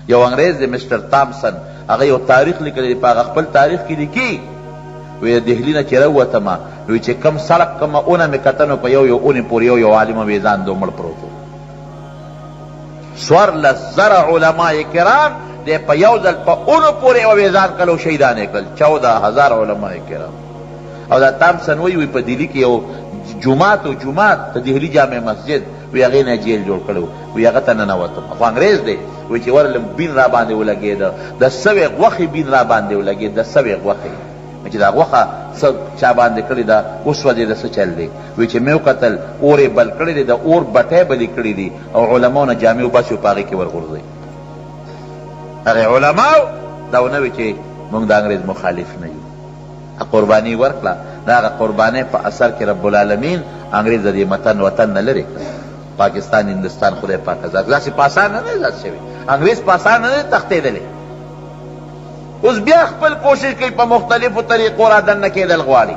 یو انګریز دی مسټر تامسن، هغه یو تاریخ لیکلی، په هغه خپل تاریخ کې لیکي وی دهلی نه چې راووتمه وی چې کم سړک کومه اونه مې کتنو په یو اونې پورې یو عالم ویزان دو مړ پروت و. څوارلس زره علماء کرام دی په یو ځل په اونو پورې یو ویزان کړل، شهیدان یې کړل، 14,000 علماء کرام. او دا تامسن وی په دهلی کې یو جماعت د دهلی جامع مسجد وی هغې نه جیل جوړ کړی وی هغه ته ننوتم. خو انګریز دی وی چې ورلم بین را باندې ولګېده، د سوې غوښې بین را باندې ولګېد، د سوې غوښې چې دا غوښه څه چا باندې کړې ده وسوځېده، څه چل دی. وی چې مې وکتل اور یې بل کړی دی، د اور بټۍ بلې کړي دي او علماو نه جامې وباسي او په هغې کې ورغورځوي. هغې علماو دا ونه وي چې موږ د انګریز مخالف نه یو. قرباني ورکړه، د هغه قربانۍ په اثر کې رب العالمین انګریز د دې وطن نه لرې کړه. پاکستان هندوستان خدای پاک ازاد داسې په اسانه نه ازاد شوی، انګریز په اسانه نه تښتېدلی. اوس بیا خپل کوشش کوي په مختلفو طریقو را دننه کېدل غواړي.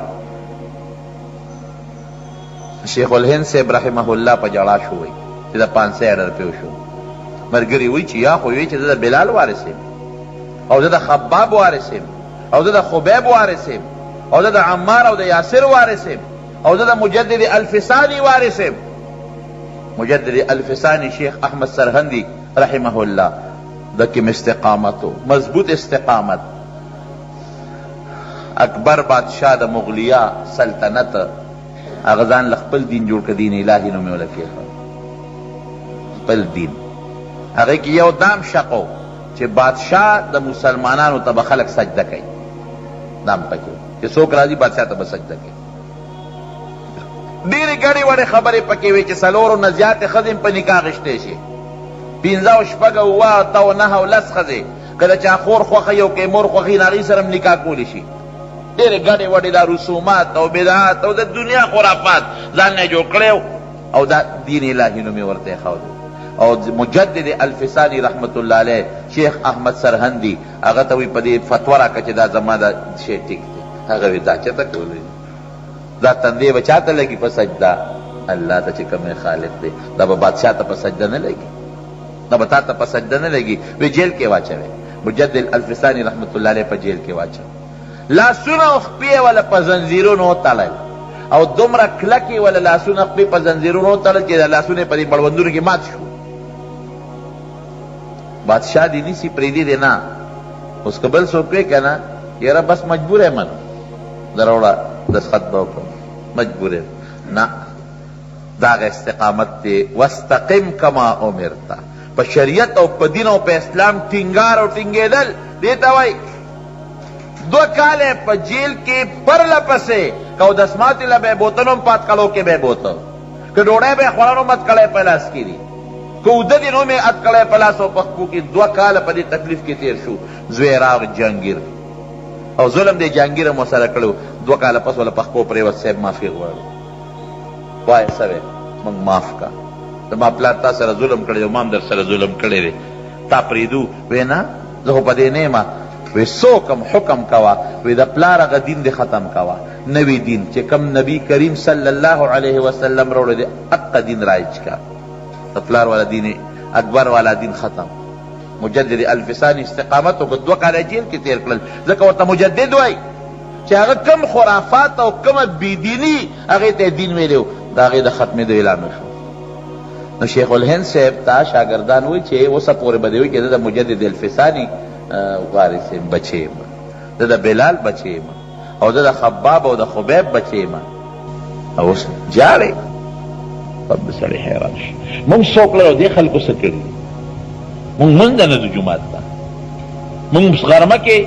شیخ الهند صاحب رحمه الله په جړا شو وی چې د 500 اډر پې وشو. ملګري وی چې یا خو وی چې زه د بلال وارث یم او زه د خباب وارث یم او زه د خبیب وارث یم او زه د عمار او د یاسر وارث یم او زه د مجدد الفسانی وارث یم. مجدد الفسانی شیخ احمد سرهندی رحمه الله د کم استقامتو مضبوط استقامت. اکبر بادشاہ د مغلیه سلطنت هغه ځان له خپل دین جوړ کړ، دین الهي نوم یې ورله کېښود، خپل دین. هغې کې یو دام شقو چې بادشاہ د مسلمانانو ته به خلک سجده کوي، دام پکې چې څوک راځي بادشاہ ته به سجده کوي. ډېرې ګڼې وړې خبرې پکې وې چې 4 نه زیاتې ښځې په نکاح غشتی شي، 15 شپږ 8 9 10 ښځې که د چا خور خوښه یو که مور خوښي هغې سره هم نکاح کولی شي. ډېرې ګڼې وړې دا رسومات او بدعات او د دنیا خرافات ځان نه جوړ کړی او دا دین الهي نوم یې ورته ایښود. او مجدد الفسانی رحمت الله علیه شیخ احمد سرهندی هغه ته وی په دې فتوا راکړه چې دا زما دا شی ټیک دی. هغه وی دا چېرته کولی، دا تندې به چا ته لګي په سجده؟ الله ته چې کوم خالق دی. دا به بادشاه ته په سجده نه لګي، دا به تا ته په سجده نه لګي. وی جیل کې واچوي. مجدد الفسانی رحمت الله علیه په جیل کې واچوي. لاسونه او خپې ولا په زنځیرونو وتړل او دومره کلکې ولا لاسونه خپې په زنځیرونو وتړل چې د لاسونه یې په دې مړوندونو کې مات شو. بادشاہ دی نیسی پریدی دی نا، اس که بل سوکوی کنا یرا بس مجبور ہے من دروڑا دستخط باوکا مجبور ہے نا. داغ استقامت تے واستقم کما امرتا، پا شریعت او پا دین او پا اسلام ٹنگار او ٹنگے دل دیتا وائی. 2 کالے پا جیل کے پر لپسے کاؤ دسماتی لبے بوتنوں پات کلو کے بے بوتن کہ ڈوڑے بے خورانو مت کلے پلاس کی دی کو د دینو میں اتکڑے پلاس او پخکو کی 2 کال پا دی تکلیف کی تیر شو. زوی راغ جنگیر او ظلم دی جنگیر مو سره کړو. 2 کال پس ولا پخکو پریوت صاحب معافی غواړو. وای سوی منگ معاف کا، ما پلار تا سره ظلم کړی او مام در سره ظلم کړی دی، تا پریدو. وینا زه خو په دې نه یم. وی سوکم حکم کوا، وی د پلار هغه دین دی ختم کوا. نوی دین چې کم نبی کریم صلی الله علیه وسلم راوړی دی اقا دین رایج کا. پلار والا دین اکبر والا دین ختم. مجدد الفسانی استقامت او 2 کال جیل کې تیر کړل. ځکه ورته مجدد وای چې هغه کم خرافات او کم بيدینی هغه ته دین ویلو، دا هغه د ختمېدو اعلان وشو. نو شیخ الهند صاحب ته شاګردان وای چې اوسه پورې بده وي چې د مجدد الفسانی وارث بچي، د بلال بچي او د خباب او د خبیب بچي. او جاړي رب سړی حیران شي. مونږ څوک لرو دې خلکو څه کړي؟ مونږ منځ نه ځو جومات ته، مونږ غرمه کې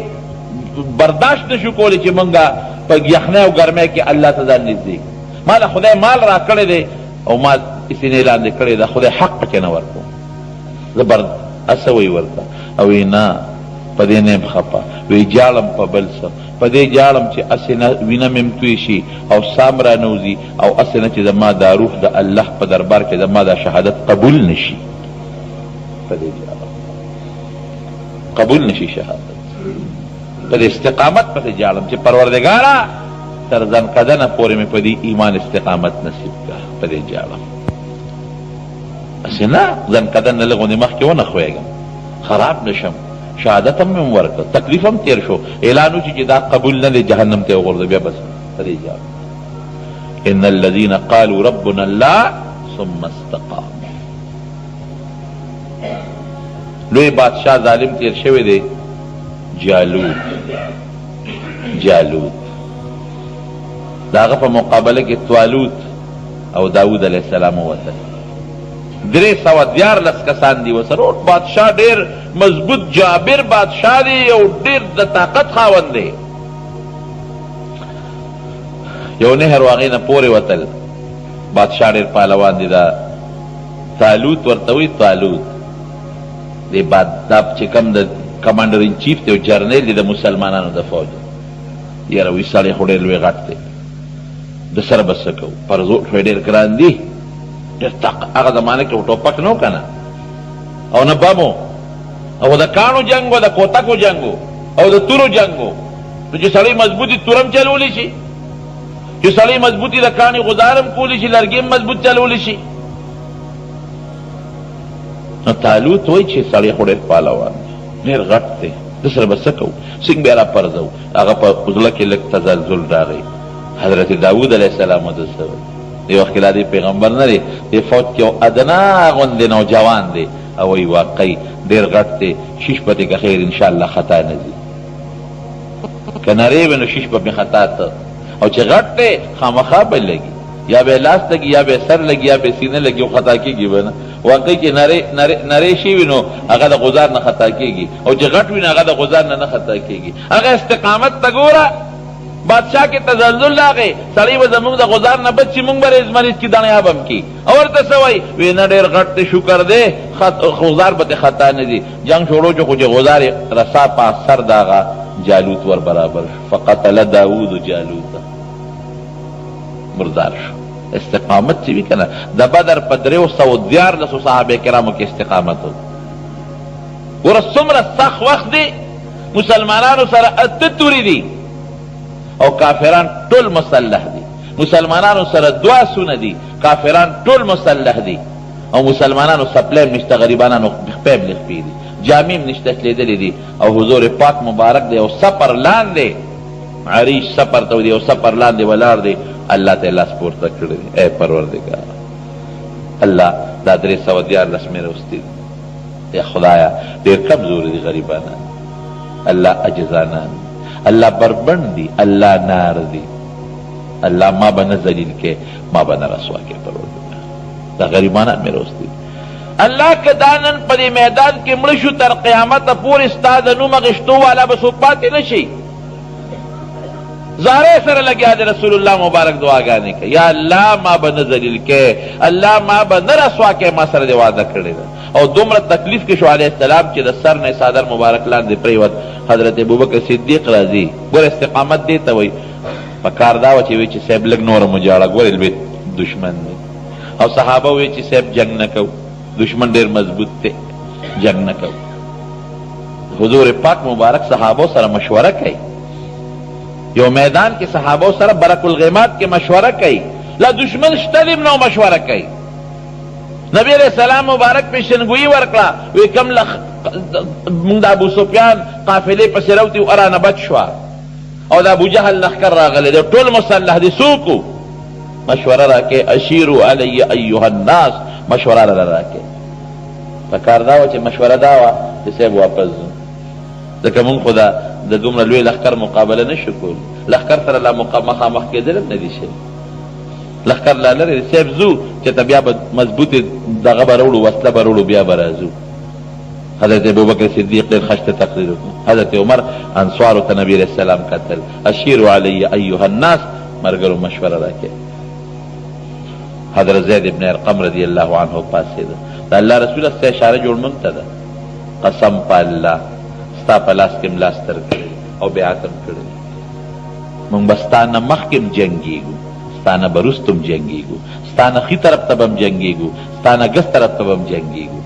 برداشت نشو کولی چې مونږه په یخنۍ او ګرمۍ کې الله ته ځان نږدې. ما له خدای مال را کړی دی او ما اسینې لاندې کړی ده، خدای حق پکې نه ورکوم. زه هڅه وی ورته او وی نه په دې نه یم خفه. وی جاړم په بل څه، په دې جاړم چې اسې وینه مې توی شي او سام را نوځي او اسې نه چې زما دا روح د الله په دربار کې زما دا شهادت قبول نشي. په دې جاړم قبول نشي شهادت. په دې استقامت پسې جاړم چې پروردګاره تر ځنکدنه پورې مې په دې ایمان استقامت نصیب کړه. په دې جاړم اسې نه ځنکدن نه لږ غوندې مخکې ونه ښویږم. خراب نشم، شهادت هم مې ورکړه، تکلیف هم تیر شو، اعلان وشي چې دا قبول نه دی، جهنم ته وغورځه. بیا بس ان الذين قالوا ربنا الله ثم استقاموا. لوی بادشاہ ظالم تیر شوی دی، جالوت داغه په مقابله کې طالوت او داود علیہ السلام وته 314 کسان دي وسره. بادشاہ ډیر مضبوط جابر بادشاہ دی او ډیر د طاقت خاوند دی. یو نهر واغې نه پورې وتل، بادشاہ ډیر پهلوان دی. دا طالوت ورته وی طالوت دی دا چې کوم د کمانډر ان چیف دی او جرنیل دی د مسلمانانو د فوج. یاره وی سړی خو ډېر لوی غټ دی، د سره به څه کوو؟ پرزوټ خو یې ډېر ګران دي، ډېر هغه زمانه کې ټوپک نه و که نه، او نه بم و، او د کاڼو جنګ و، د کوتکو جنګ و، او د تورو جنګ و. نو چې سړی مضبوطي تورم چلولی شي، چې سړی مضبوطي د کاڼي غزارم کولی شي، لرګي مضبوط چلولی شي. نو طالوت وایي چې سړی خو ډېر پهلوان دی، ډېر غټ دی، د سره به څه کوو؟ څنګه بیا راپرځو؟ هغه په زړه کې لږ تزلزل راغی. حضرت داود علیه السلام ورته څه وایي؟ دې وخت کې لا دې پیغمبر نه دی، دې فوج کې یو ادنا غوندې نوجوان دی، او وایي واقعي ډېر غټ دی، شیش پتې که خیر انشاءالله خطا نه ځي. که نری وي نو شیش به مې خطا ته، او چې غټ دی خامخا به لګي، یا به لاس لګي، یا به سر لګي، یا به سینه لګي، او خطا کېږي به نه. واقعي چې نری شي وي نو هغه د غزار نه خطا کېږي، او چې غټ وي نو هغه د غزار نه خطا کېږي. هغه استقامت ته ګوره، بادشاہ کې تزلزل راغی، سړی به زمونږ د غزار نه بچ چې مونږ به ریزمریز کې دڼیاب هم کي. او ورته څه وایي؟ وی نه ډېر غټ دی، شکر دی، غزار به ته خطا نه دي. جنګ شروع شو، خو چې غزار رسا په سر د هغه جالوت ور برابر شو. فقتل داود جالوت، مردار شو. استقامت چې وي که نه، د بدر په 314 صحابه کرامو کې استقامت و. ګوره څومره سخت وخت دی، مسلمانانو سره 8 توري دي، او کافران ټول مسلح دي. مسلمانانو سره 2 آسونه دي، کافران ټول مسلح دي، او مسلمانانو سپلیم نشته، غریبانانو خپیم لخپی دي، جامیم نشته تلیدلی دي، او حضور پاک مبارک دی، او سپر لاندې عریش سپر ته دی، او سپر لاندې ولاړ دی. الله ته لاس پورته کړی دی، اے پروردګار الله دا 314 مې راوستي دي. یا خدایا ډېر کمزوري دي غریبانان، الله عجزانان، الله بربند دي، الله نار دي. الله ما به نه ذلیل کې، ما به نه رسوا کې پروردګار. دا غریبانان مې راوستي دي. الله که دا نن په دې میدان کې مړه شو، تر قیامته پورې ستا د نوم اخیستو والا به څوک پاتې نه شي. زاره سره لګیا دی رسول الله مبارک دعاګانې کوي، یا الله ما به نه ذلیل کې، الله ما به نه رسوا کې، ما سره دې وعده کړې ده. او دومره تکلیف کې شو علیه السلام چې د سر نه صادر مبارک لاندې پریوت. حضرت ابوبکر صدیق راځي. ګوره استقامت دې ته وایي. په کار دا وه چې وایي چې صاحب لږ نوره مو جاړه، ګورې لوی دشمن دی. او صحابه وایي چې صاحب جنګ نه کوو، دشمن ډېر مضبوط دی، جنګ نه کوو. حضور پاک مبارک صحابو سره مشوره کوي. یو میدان کې صحابو سره برک الغیمات کې مشوره کوي، لا دشمن شته دیم نو مشوره کوي. نبی علیہ السلام مبارک پیشنګویي ورکړه، وی کم مونږ د ابو سفیان قافلې پسې روتي و ارانه بچ شوه، او د ابو جهل لښکر راغلی دی، ټول مسلح دي، څوک مشوره راکې؟ اشیرو علی ایها الناس، مشوره راکې. په کار دا وه چې مشوره دا وه چې صاحب واپس ځو، ځکه مونږ خو د دومره لوی لښکر مقابله نه شو کولی، لښکر سره لا مخامخ کېدل هم نه دي شوي، لښکر لا لرې دی. صاحب ځو چې ته بیا به مضبوطې دغه به راوړو، وسله به راوړو، بیا به راځو. حضرت ابوبکر صدیق ډېر خشته تقریر وکړو. حضرت عمر انصارو ته نبي علیه السلام کتل، اشیرو علی ایها الناس، ملګرو مشوره راکړئ. حضرت زید ابن ارقم رضی الله عنه پاڅېده. د الله رسوله ستا اشاره جوړ مونږ ته ده، قسم په الله ستا په لاس کې ملا ستر کړی او بیعت هم کړی، مونږ به ستا نه مخکې هم جنګېږو، ستا نه به وروسته هم جنګېږو، ستا نه ښي طرف ته به هم جنګېږو، ستا نه ګس طرف ته به هم جنګېږو.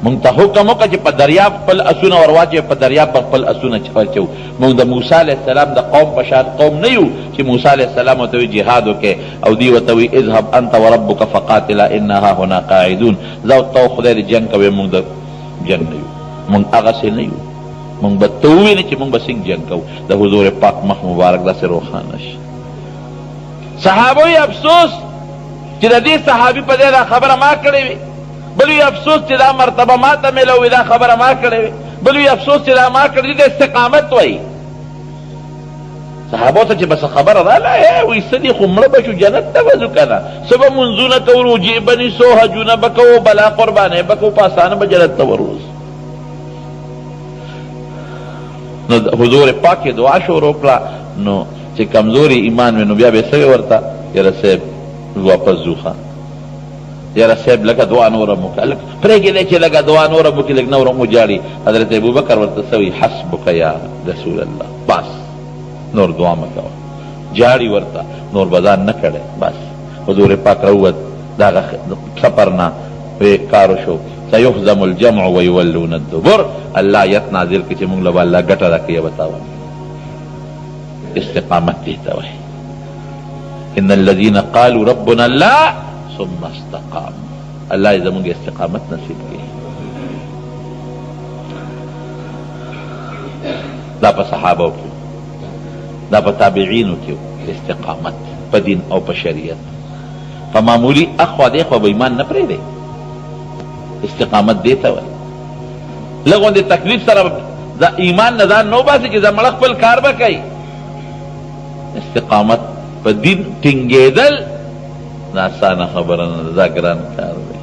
مونږ ته حکم وکړه چې په دریاب خپل اسونه ور واچوې، په دریاب به خپل اسونه واچوو. مونږ د موسی علیه السلام د قوم په شان قوم نه یو چې موسی علیه السلام ورته وایي جهاد وکړې، او دوی ورته وایي اذهب انت وربک فقاتلا انا هاهنا قاعدون. زه او ته خدای دې جنګ کوې، مونږ د جنګ نه یو. مونږ هغسې نه یو. مونږ به ته ووینې چې مونږ به څنګه جنګ کوو. د حضور پاک مخ مبارک داسې روښانه شي. صحابه وی افسوس چې د دې صحابي په دې دا خبره ما کړې وي، بل وی افسوس چې دا مرتبه ما ته میلوي، دا خبره ما کړې وي، بل وی افسوس چې دا ما کړې. د استقامت وایي صحابو ته چې بس خبره راله وی څه دي خو مړه به شو جنت ته وځو که نه، څه به مونځونه کوو، روجې به نیسو، حجونه به کوو، بلا قربانۍ به کوو، په اسانه به جنت ته وروځو. نو حضور پاک دعا شروع کړه. نو چې کمزوري ایمان وي نو بیا به څه ورته یاره صاحب واپس ځو ښه، یاره صاحب لکه دعا نوره مو کړه، پرېږدی چې لږه دعا نوره مو کړي، لږ نوره مو جاړي. حضرت ابوبکر ورته څه وایي حسبک یا رسول الله، بس نور دعا مه کوه. جاړي ورته نور به ځان نه کړی. بس حضور پاک راووت د هغه سفر نه، کار وشو سیهزم الجمع ویولون الدبر. الله آیت نازل کړي چې موږ له به الله ګټه راکوي به تاوان. استقامت دې ته وایي. ان الذين قالوا ربنا الله ثم استقاموا. الله دې زموږ استقامت نصیب کړي. دا په صحابو کې، دا په تابعینو کې استقامت په دین او په شریعت. په معمولي اخوا دېخوا به ایمان نه پرېږدی. استقامت دې ته وایي. لږ غوندې تکلیف سره د ایمان نه ځان نه وباسي چې زه مړه خپل کار به کوي. استقامت په دین ټینګېدل دا اسانه خبره نه ده، دا ګران کار دی.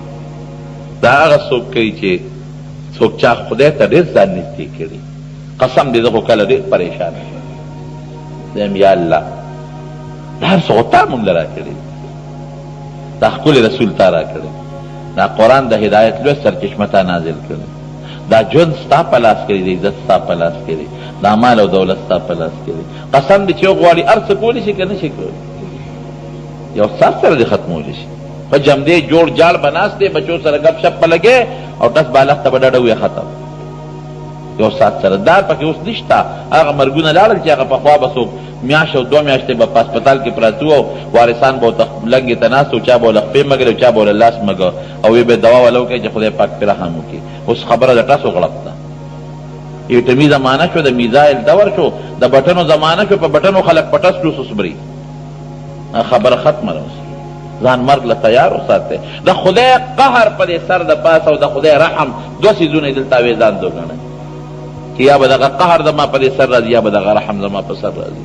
دا هغه څوک کوي چې څوک چا خدای ته ډېر ځان نږدې کړي. قسم دې زه خو کله ډېر پریشان شم، زم یا الله دا هر څه خو تا مونږ له راکړي، دا ښکلی رسول تا راکړی، دا قرآن د هدایت لوی سرچشمه تا نازل کړی، دا ژوند ستا په لاس کې دی، عزت ستا په لاس کې دی، دا مال او دولت ستا په لاس کې دی. قسم دې چې یو غواړي هر څه کولی شي که نه شي کولی، یو ساعت سره دې ختمولی شي. په جمدې جوړ جاړ به ناست دی، بچو سره گپ شپ په لګې او ټس بالغ ته به ډډه ویې ختم. یو ساعت سره دا پکې اوس نشته. هغه مرګونه لاړل چې هغه پخوا به څوک میاشت او 2 میاشتې به په هسپتال کې پراته وو، وارثان به ورته لنګې ته ناست وو، چا به ورله خپې مږلې او چا به ورله لاس مږه، او وی به دوا وله وکړي چې خدای پاک پرې رحم وکړي. اوس خبره د ټسو غړپ ده. ایټمي زمانه شو، د میزایل دور شو، د بټنو زمانه شو، په بټنو خلک په ټس لوس وسبري. خبره ختمه ده. ځان مرګ له تیار وساتئ. د خدای قهر په دې سر د پاسه او د خدای رحم 2 څیزونه یې دلته ویزان دوګڼئ چې یا به دغه قهر زما په دې سر راځي یا به دغه رحم زما په سر راځي.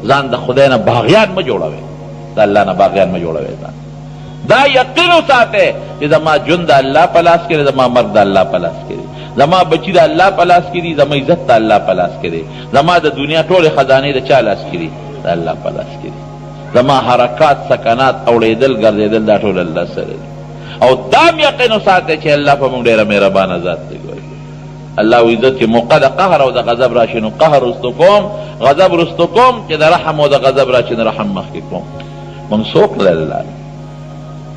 ځان د خدای نه باغیان مه جوړوئ، د الله نه باغیان مه جوړوئ. ځان دا یقین وساتئ چې زما ژوند د الله په لاس کې دی، زما مرګ د الله په لاس کې دی، زما بچي د الله په لاس کې دي، زما عزت د الله په لاس کې دی، زما د دنیا ټولې خزانې د چا لاس کې دي؟ د الله په لاس کې دي. زما حرکات سکنات اوړېدل ګرځېدل دا ټول الله سره دي. او دام یقین وساتئ چې الله په موږ ډېره مهربانه ذات دی. الله عزت چې موقع د قهر او د غضب راشي نو قهر رستو کوم، غضب رستو کوم، چې د رحم او د غضب راشي نو رحم مخکې کوم. موږ څوک لله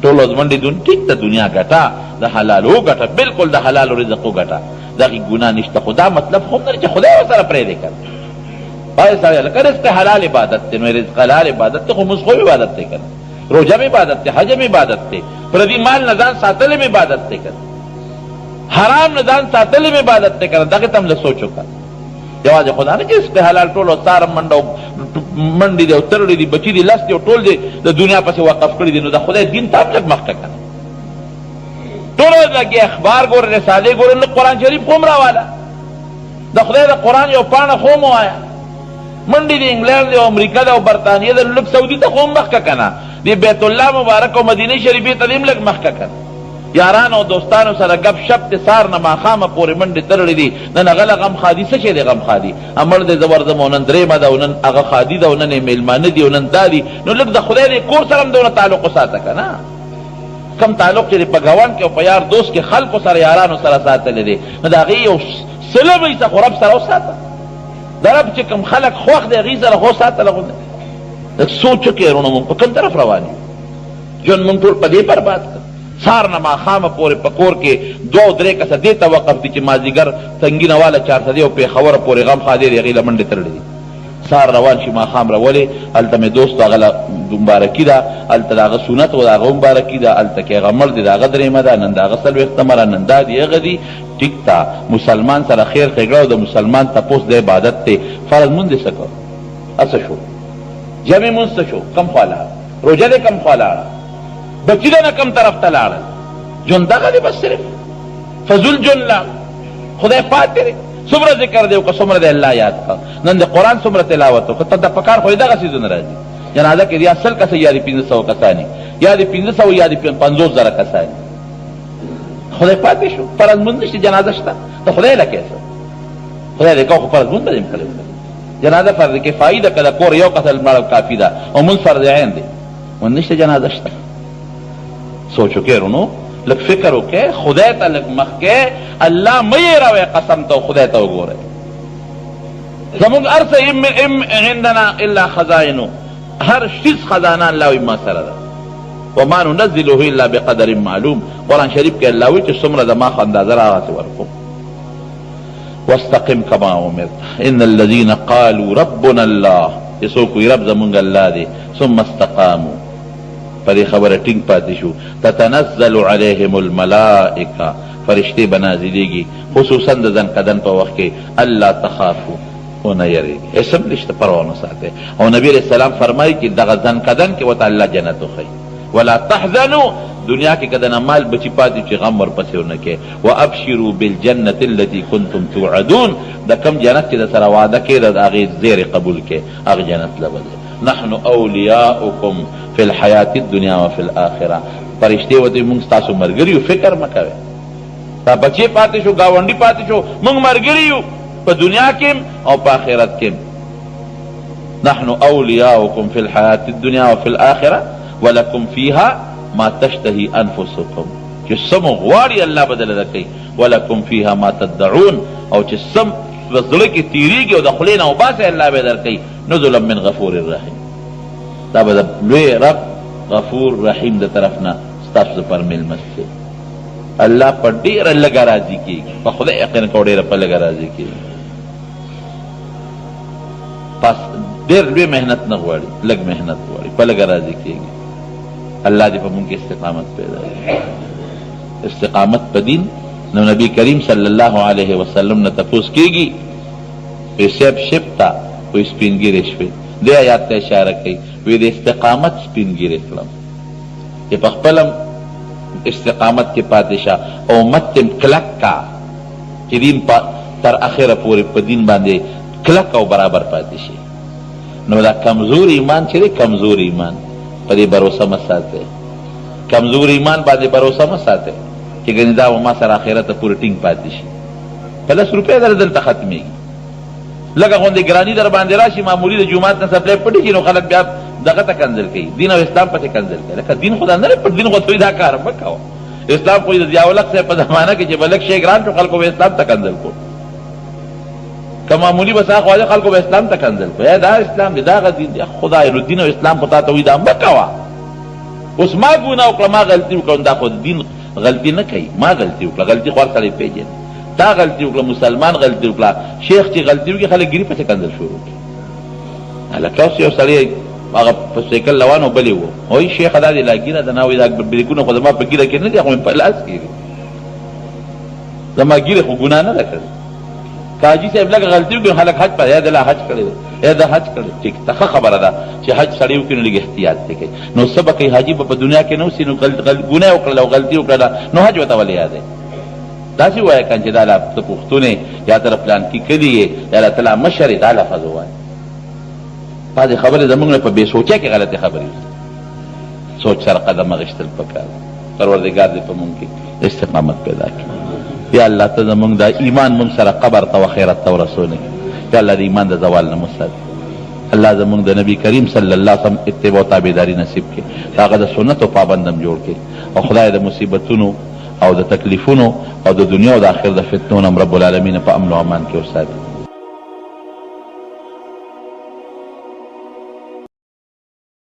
ټول ازمنډې دون ټیک د دنیا ګټه، د حلال وګټه، بالکل د حلال رزق وګټه، دغې ګناه نشته. خو دا مطلب خو نه چې خدای ورسره پرېږدې که نه. پای سړی لکه رزق حلال عبادت دی، نو رزق حلال عبادت دی، خو مونځ خو عبادت دی که نه، روژه م عبادت دی، حج م عبادت دی، پردي مال نه ځان ساتل م عبادت دی که نه، حرام نه ځان ساتل م عبادت دی که نه. دغې ته هم له سوچ وکړه. یوازې خدا نه چې رزق حلال ټول او څاره منډې دي او ترړې دي، بچي دي، لس دي او ټول دي د دنیا پسې وقف کړي دي، نو د خدای دین ته هم لږ مخکې که نه. ټول لګي اخبار ګورې، رسالې ګورې، لږ قرآن شریف خو هم راواله، د خدای د قرآن یو پاڼه خو هم ووایه. منډې د انګلینډ دی او امریکا ده او برطانیه ده، لږ سعودي ته خو هم مخکې که نه، د بیت الله مبارک او مدینې شریفې ته دې هم لږ مخکې که نه. یارانو او دوستانو سره گپ شپ د سار نه ماښامه پورې منډې تړلې دي. نن هغه له غم خادي څه شی دی؟ غم خادي امر دی زه ورځم او نن درېیمه ده او نن هغه خادي ده او نن یې میلمانه دي او نن دا دي. نو لږ د خدای د کور سره هم دونه تعلق وساته که نه. کم تعلق چې په ګاونډ کې او په یار دوست کې خلکو سره یارانو سره ساتلی دی، نو د هغې یو صله به یې خو رب سره وساته. د رب چې کوم خلک خوښ دی هغې سره خو ساتله. خو لږ سوچ وکړئ وروڼه، مونږ په کوم طرف روان یو؟ ژوند مونږ ټول په دې برباد کړ. سار نه ماښامه پورې په کور کې 2-3 کسه دې ته وقف دي چې مازدیګر تنګینه واله 400 او پېښوره پورې غم خادي دی، هغې له منډې تړلې دي. سار روان شي ماښام راولې، هلته مې دوست هغه له مبارکي ده، هلته د هغه سنت و د هغه مبارکي ده، هلته کې هغه مړ دی، د هغه درېیمه ده، نن د هغه 40مه ده، نن دا دي هغه دي. ٹھیک تا مسلمان سره خیر ښېګړه او د مسلمان تپوس د عبادت ته فرض مونږ څه کو اسه شو جمع مونږ څه شو کم خوا لاړه روژه دې کم خوا لاړه بچي دې نه کم طرف ته لاړل ژوند دغه دی بس صرف فضول ژوند لاړ خدای پاتې دی څومره ذکر دی وکړه څومره د الله یاد کړه نن د قرآن څومره تلاوت وکړه ته د پکار خو دغه څیزونه راځي جنازه کې یا 100 کسه یا 500 کسانی یا 500 یا 50,000 کسانی خدای پاتې شو فرض مند نشته جنازه شته ته خدای لکه څه خدای دې کو فرض مند دې کړو جنازه فرض کفایي ده کله کور یو کس مړ کافی ده او من فرض عین دی مند نشته جنازه شته سوچو کې رونو لک فکر وکې خدای ته لک مخ کې الله مې راوي قسم ته خدای ته وګوره زموږ ارسه ام عندنا الا خزائن هر شیز خزانه الله ما سره ده وما ننزله الا بقدر معلوم قرآن شریف کې الله وی چې څومره د ما اندازه راغته ورکو واستقم كما امرت ان الذين قالوا ربنا الله يسوق رب زمونږ الله دی ثم استقاموا پدې خبره ټینګ پاتې شو تتنزل عليهم الملائکه فرشتي بنازلېږي خصوصا د ځن قدن په وخت کې الله تخافوا ونه یریږي اسم نشته پروا نه ساتي او نبی علیہ السلام فرمایي چې دغه ځن قدن کې وته الله جنت وخی ولا تحزنوا دنیا کې کدن مال بچی پاتې چې غم ورپسې ونه کې وابشروا بالجنه التي كنتم توعدون د کم جنت چې د سره وعده کې د هغې زیر قبول کې هغه جنت لبل نحن اولیاؤکم فی الحیات الدنیا وفی الاخره فرشتې وته موږ ستاسو مرګري فکر مه کوئ دا بچی پاتې شو گاونډي پاتې شو موږ مرګري یو په دنیا کې او په آخرت کې نحن اولیاؤکم فی الحیات الدنیا وفی الاخره ولکم فیها ما تشتهی انفسکم چې سم غواړي الله بدل درکوي ولکم فیها ما تدعون او چې سم زړه کې تیریږي او د خولې نه وباسي الله به درکوي نزلا من غفور رحیم دا به د لوی رب غفور رحیم د طرف نه ستاسو پر میلمست دی الله په ډېره لږه راضي کېږي په خدای یقین کوه ډېره په لږه راضي کېږي پس ډېر لوی محنت نه غواړي لږ محنت غواړي په لږه راضي کېږي الله دې په مونږ کې استقامت پیدا کړي استقامت په دین نو نبی کریم صلی الله علیه وسلم نه تپوس کېږي وی صاحب شپتا وی سپینګیرې شوې دې آیات ته اشاره کوي وی د استقامت سپینګیرې کړم چې په خپلم استقامت کې پاتې شه او امت تم کلک کا چې دین تر اخره پورې په دین باندې کلک او برابر پاتې شي نو دا کمزور ایمان چې دی کمزور ایمان په دې باور مه ساتئ کمزور ایمان باندې باور مه ساتئ چې ګنې دا ما سره آخرت ته پورې ټینګ پاتې شي په 10 روپۍ در دلته ختمېږي لکه غوندې ګراني در باندې راشي معمولي د جومات نه سپلی پټې شي نو خلک بیا دغه ته کنځل کوي دین او اسلام پسې کنځل کوي لکه دین خدا نه پټ دین خو دا کار مه کوه اسلام خو د ضیاءالحق صاحب په زمانه کې چې بلک شی ګران شو خلکو به اسلام ته کنځل کو که معمولي بس هغه خواجه خلکو به اسلام ته کنځل کو دا اسلام دی دغه دین دی خدای نو دین او اسلام خو تا ته وایي دا مه کوه اوس ما ګناه وکړه ما غلطي وکړه دا خو دین غلطي نه کوي ما غلطي وکړه غلطي خو هر سړی پېژني تا غلطي وکړه مسلمان غلطي وکړه شیخ چې غلطي وکړي خلک ګیري پسې کنځل شروع کړي هلکه اوس یو سړی هغه په سایکل روان و بلې و وایي شیخه دا دې لا ګیره ده نه وایي دا بریکونه خو زما په ګیره کې نه دي خو مې په لاس کې دي زما ګیره خو ګناه نه ده کړې که حاجي صاحب لږ غلطي وکړي خلک حج پر یا د لا حج کړی دی یا د حج کړی ټیک ته ښه خبره ده چې حج سړی وکړي نو لږ احتیاط دی کوي نو څه به کوي حاجي به په دنیا کې نه اوسي نو ګناه وکړله او غلطي وکړله نو حج ورته ولې یادی داسې ووایه که چې دا ته پښتون یا ته پلان کې کلي یې یا ته لا مشر یې دا لفظ ووایه بعضې خبرې زموږ نه په بې سوچه کې غلطې خبرې سوچ سره قدم اخیستل پکار پروردګار دې په موږ کې استقامت پیدا کړي یا الله ته زموږ دا ایمان موږ سره قبر ته و آخرت ته ورسولی یا الله د ایمان د زوال نه وساتي الله زموږ د نبی کریم صلی الله علیه وسلم اتباع او تابعداري نصیب کړي هغه د سنتو پابندم جوړ کړي او خدای د مصیبتونو او د تکلیفونو او د دنیا او د آخرت د فتنو نه رب العالمین په امن او امان کې وساتي